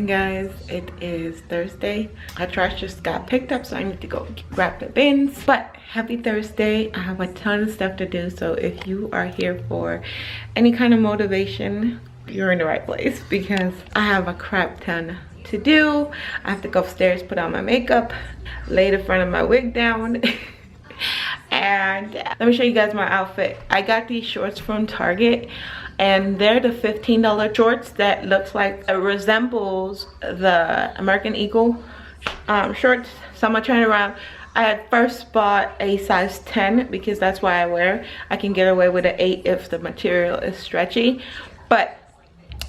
morning, guys. It is Thursday. Our trash just got picked up, so I need to go grab the bins. But happy Thursday. I have a ton of stuff to do, so if you are here for any kind of motivation, you're in the right place, because I have a crap ton to do. I have to go upstairs, put on my makeup, lay the front of my wig down. And let me show you guys my outfit. I got these shorts from Target, and they're the $15 shorts that looks like it resembles the American Eagle shorts. So I'm gonna turn it around. I had first bought a size 10 because that's why I wear. I can get away with an 8 if the material is stretchy, but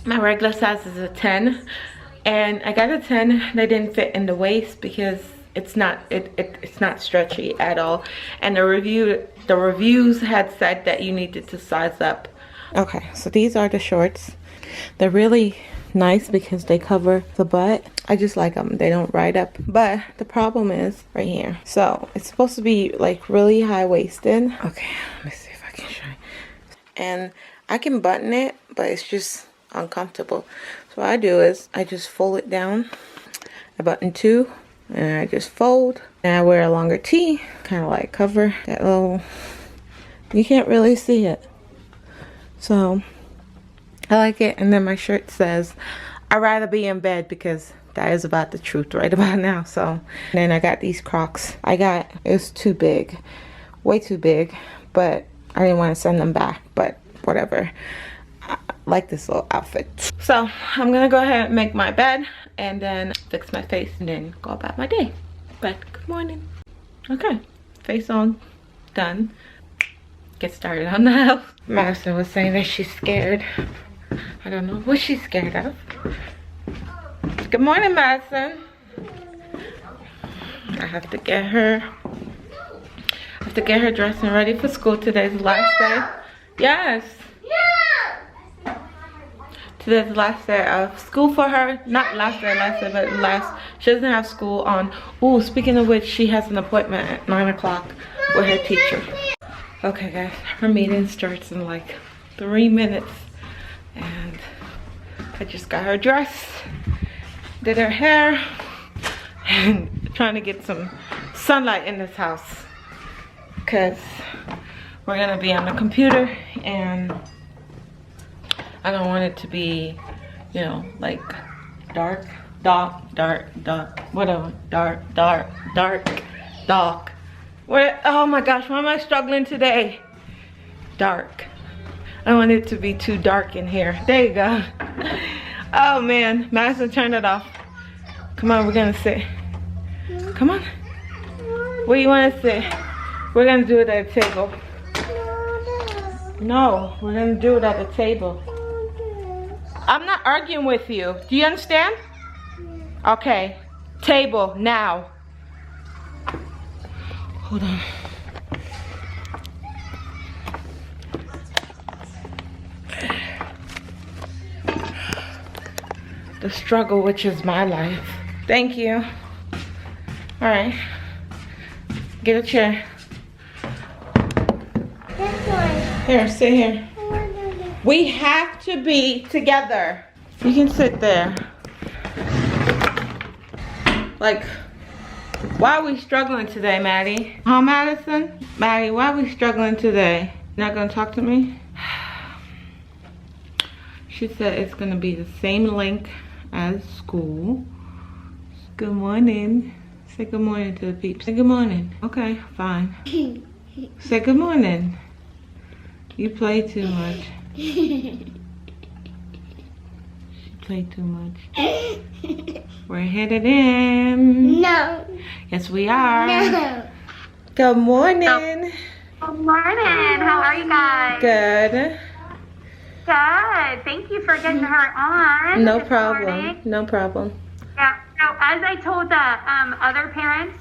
my regular size is a 10, and I got a 10 that didn't fit in the waist because it's not stretchy at all. And the reviews had said that you needed to size up. Okay, so these are the shorts. They're really nice because they cover the butt. I just like them. They don't ride up. But the problem is right here. So it's supposed to be like really high-waisted. Okay, let me see if I can show you. And I can button it, but it's just uncomfortable. So what I do is I just fold it down. I button 2. And I just fold, and I wear a longer tee, kind of like cover that little, you can't really see it. So I like it. And then my shirt says, I'd rather be in bed, because that is about the truth right about now. So and then I got these Crocs. It's too big, way too big, but I didn't want to send them back, but whatever. I like this little outfit. So I'm gonna go ahead and make my bed and then fix my face and then go about my day. But good morning. Okay, face on, done. Get started on the house. Madison was saying that she's scared. I don't know what she's scared of. Good morning, Madison. I have to get her dressed and ready for school. Today's the last day. Yes. Today's the last day of school for her. Not last day, but last. She doesn't have school on. Ooh, speaking of which, she has an appointment at 9 o'clock with her teacher. Okay, guys, her meeting starts in like 3 minutes. And I just got her dressed, did her hair, and trying to get some sunlight in this house. Because we're going to be on the computer, and I don't want it to be, you know, like dark, whatever, dark. What? Oh my gosh, why am I struggling today? Dark. I don't want it to be too dark in here. There you go. Oh man, Madison, turn it off. Come on, we're gonna sit. Come on. Where you wanna sit? We're gonna do it at a table. No, we're gonna do it at a table. I'm not arguing with you. Do you understand? Okay. Table, now. Hold on. The struggle, which is my life. Thank you. All right. Get a chair. This one. Here, sit here. We have to be together. You can sit there. Like, why are we struggling today, Maddie? Huh, Madison? Maddie, why are we struggling today? Not gonna talk to me? She said it's gonna be the same link as school. Good morning. Say good morning to the peeps. Say good morning. Okay, fine. Say good morning. You play too much. She played too much. We're headed in. No. Yes, we are. No. Good morning. Good morning. How are you guys? Good. Good. Thank you for getting her on. No this problem. morning. No problem. Yeah. So as I told the other parents,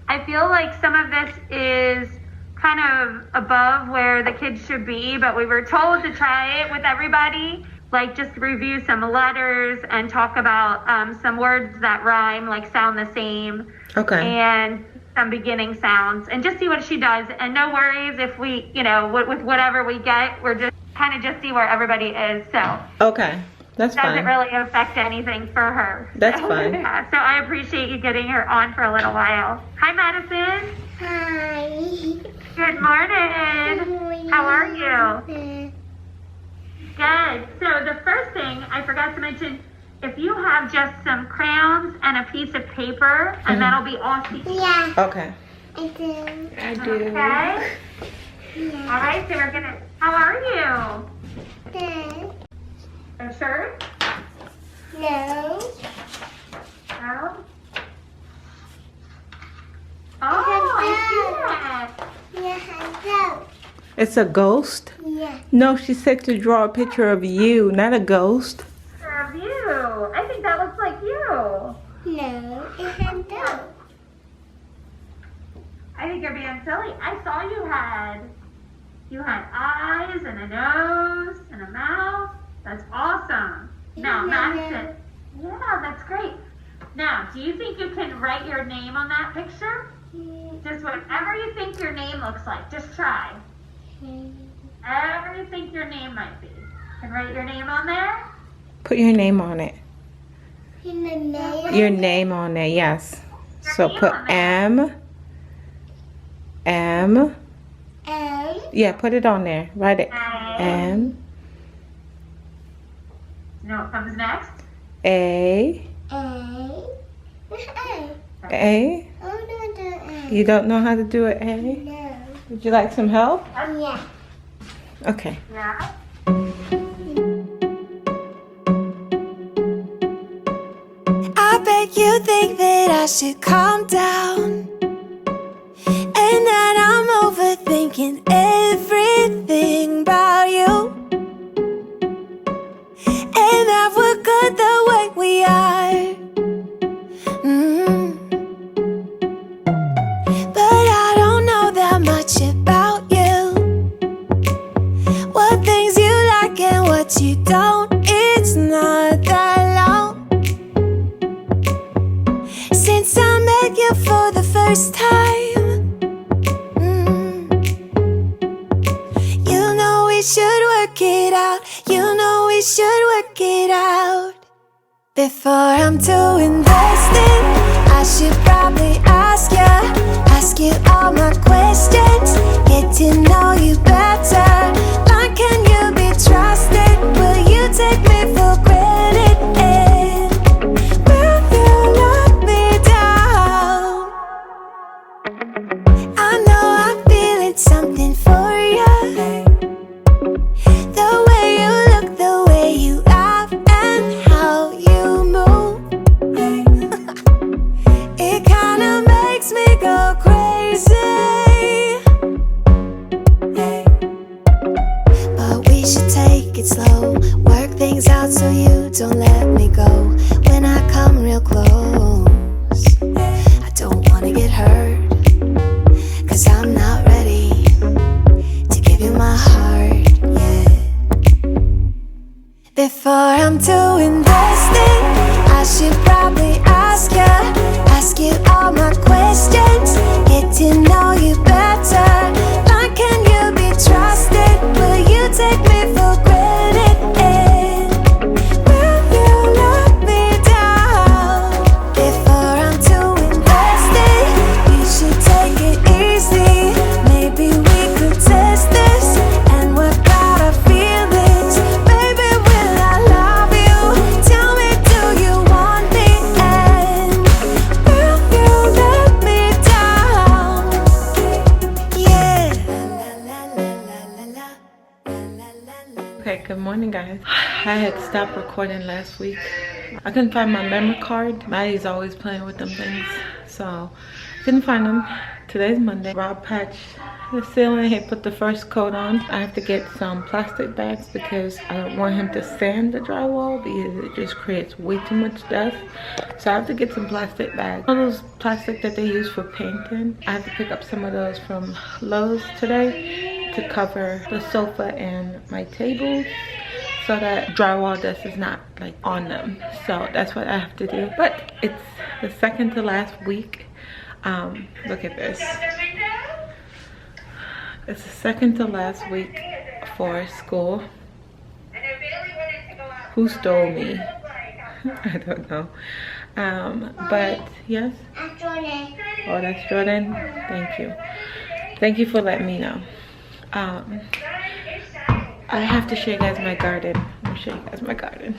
I feel like some of this is kind of above where the kids should be, but we were told to try it with everybody. Like just review some letters and talk about some words that rhyme, like sound the same. Okay. And some beginning sounds, and just see what she does. And no worries if we, you know, with whatever we get, we're just kind of just see where everybody is. So Okay. That's doesn't fine. really affect anything for her. That's fine. Yeah, so I appreciate you getting her on for a little while. Hi, Madison. Hi. Good morning. How are you? Good. So the first thing I forgot to mention, if you have just some crayons and a piece of paper, and that'll be all. Yeah, Okay. I do. I do. Okay. Yeah. All right. So we're gonna. How are you? Good. Are sure? No. No. Oh, I see that. Yeah, I It's a ghost? do. Yeah. No, she said to draw a picture of you, not a ghost. Of you. I think that looks like you. No, it has do. I think you're being silly. I saw you had eyes and a nose and a mouth. That's awesome. Now, Madison. Yeah, that's great. Now, do you think you can write your name on that picture? Just whatever you think your name looks like. Just try. Whatever you think your name might be. Can write your name on there? Put your name on it. In the name. Your name on there, yes. So put M. M. Yeah, put it on there. Write it. M. You know what comes next? A. A. A. Oh, no, the A. You don't know how to do an A? No. Would you like some help? Yeah. Okay. Yeah. I bet you think that I should calm down, and that I'm overthinking everything about you, and that we're good the way we are. But I don't know that much about you, what things you like and what you don't. It's not that long since I met you for the first time. You know we should work it out. You know we should work it out. Before I'm too invested, I should probably ask you all my questions, get to know you better. Like, can you be trusted? Will you take me for granted? And will you let me down? I know I'm feeling something for you. The way you look, the way you laugh, and how you move. It kinda makes me go crazy. But we should take it slow, work things out so you don't let me go. When I come real close, I don't wanna get hurt, 'cause I'm not ready to give you my heart yet. Before I'm too invested, I should probably ask you all my questions, get to know you better. Like, can you be trusted? Will you take me for granted? And will you let me down? Before I'm too invested, you should take it easy. Maybe we could test this and work out our feelings. Baby, will I love you? Tell me, do you want me? And will you let me down? Yeah. Okay, good morning, guys. I had stopped recording last week. I couldn't find my memory card. Maddie's always playing with them things, so couldn't find them. Today's Monday. Rob patched the ceiling. He put the first coat on. I have to get some plastic bags because I don't want him to sand the drywall because it just creates way too much dust. So I have to get some plastic bags. All those plastic that they use for painting. I have to pick up some of those from Lowe's today to cover the sofa and my tables, so that drywall dust is not like on them. So that's what I have to do. But it's the second to last week. Look at this. It's the second to last week for school. And I really wanted to go out who stole me. I don't know. But yes. Oh, that's Jordan. Thank you. Thank you for letting me know. I have to show you guys my garden. Let me show you guys my garden.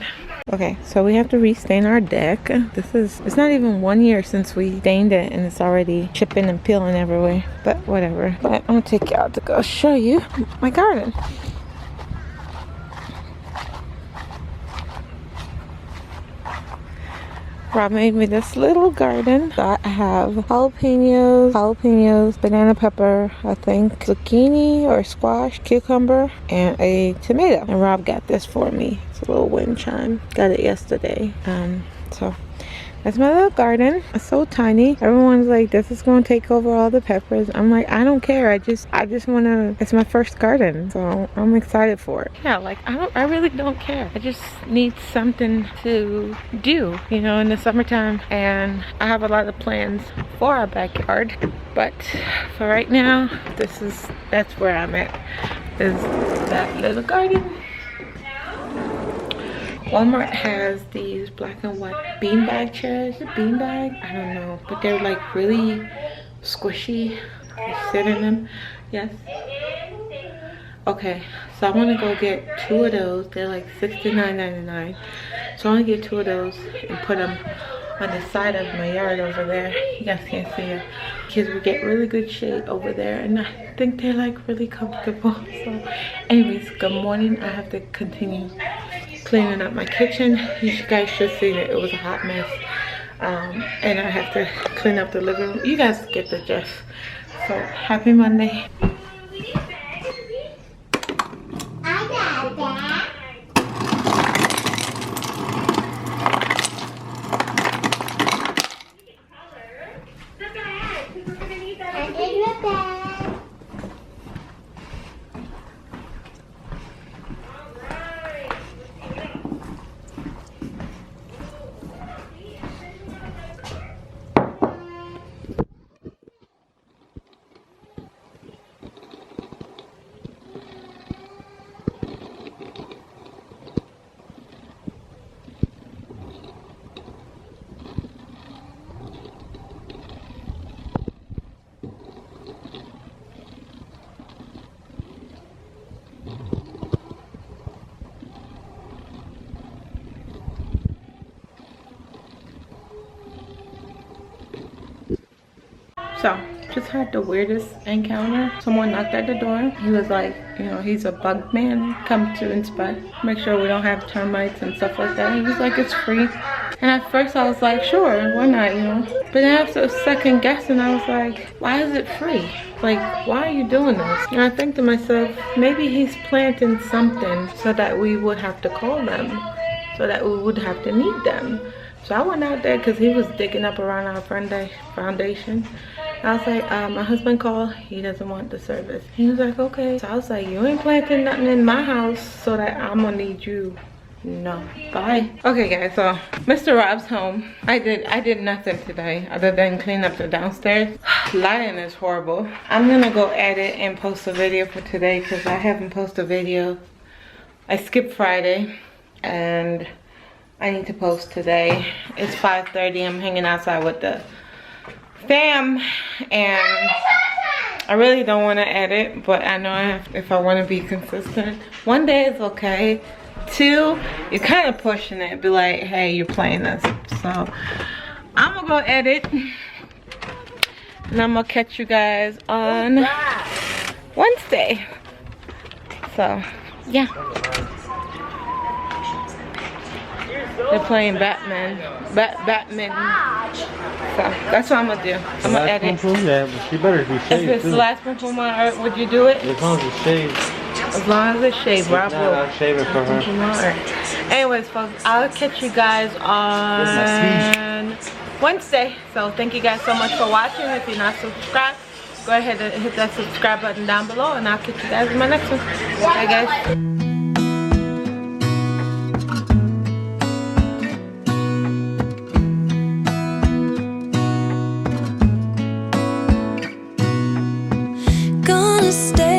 Okay, so we have to restain our deck. It's not even 1 year since we stained it, and it's already chipping and peeling everywhere. But whatever. But I'm gonna take you out to go show you my garden. Rob made me this little garden. So I have jalapenos, banana pepper, I think, zucchini or squash, cucumber, and a tomato. And Rob got this for me. It's a little wind chime. Got it yesterday. So that's my little garden. It's so tiny. Everyone's like, this is gonna take over all the peppers. I'm like, I don't care. I just wanna, it's my first garden. So I'm excited for it. Yeah, like I really don't care. I just need something to do, you know, in the summertime. And I have a lot of plans for our backyard. But for right now, that's where I'm at. Is that little garden. Walmart has these black and white beanbag chairs. Beanbag? I don't know. But they're like really squishy. You sit in them. Yes? Okay. So I want to go get 2 of those. They're like $69.99. So I want to get 2 of those and put them on the side of my yard over there. You guys can't see it. Kids will get really good shade over there. And I think they're like really comfortable. So anyways, good morning. I have to continue cleaning up my kitchen. You guys should see that it was a hot mess. And I have to clean up the living room. You guys get the gist. So happy Monday. I got that. I did that. So, just had the weirdest encounter. Someone knocked at the door. He was like, you know, he's a bug man, come to inspect, make sure we don't have termites and stuff like that. He was like, it's free. And at first I was like, sure, why not, you know? But then after a second guessing, I was like, why is it free? Like, why are you doing this? And I think to myself, maybe he's planting something so that we would have to call them, so that we would have to need them. So I went out there because he was digging up around our foundation. I was like, my husband called, he doesn't want the service. He was like, okay. So I was like, you ain't planting nothing in my house so that I'm gonna need you. No, bye. Okay guys, so Mr. Rob's home. I did nothing today other than clean up the downstairs. Lighting is horrible. I'm gonna go edit and post a video for today because I haven't posted a video. I skipped Friday and I need to post today. It's 5:30. I'm hanging outside with the fam and I really don't want to edit, but I know I have, if I want to be consistent. 1 day is okay. 2, you're kind of pushing it. Be like, hey, you're playing this. So I'm gonna go edit and I'm gonna catch you guys on Wednesday. So yeah, they're playing Batman. So that's what I'm gonna do. I'm gonna edit. Yeah, but she better be shaved. If it's the last one from my art, would you do it? As long as it's shaved. As long as it's shaved, Rob will. I'll shave it for her. Anyways, folks, I'll catch you guys on Wednesday. So thank you guys so much for watching. If you're not subscribed, go ahead and hit that subscribe button down below, and I'll catch you guys in my next one. Bye, guys. Gonna stay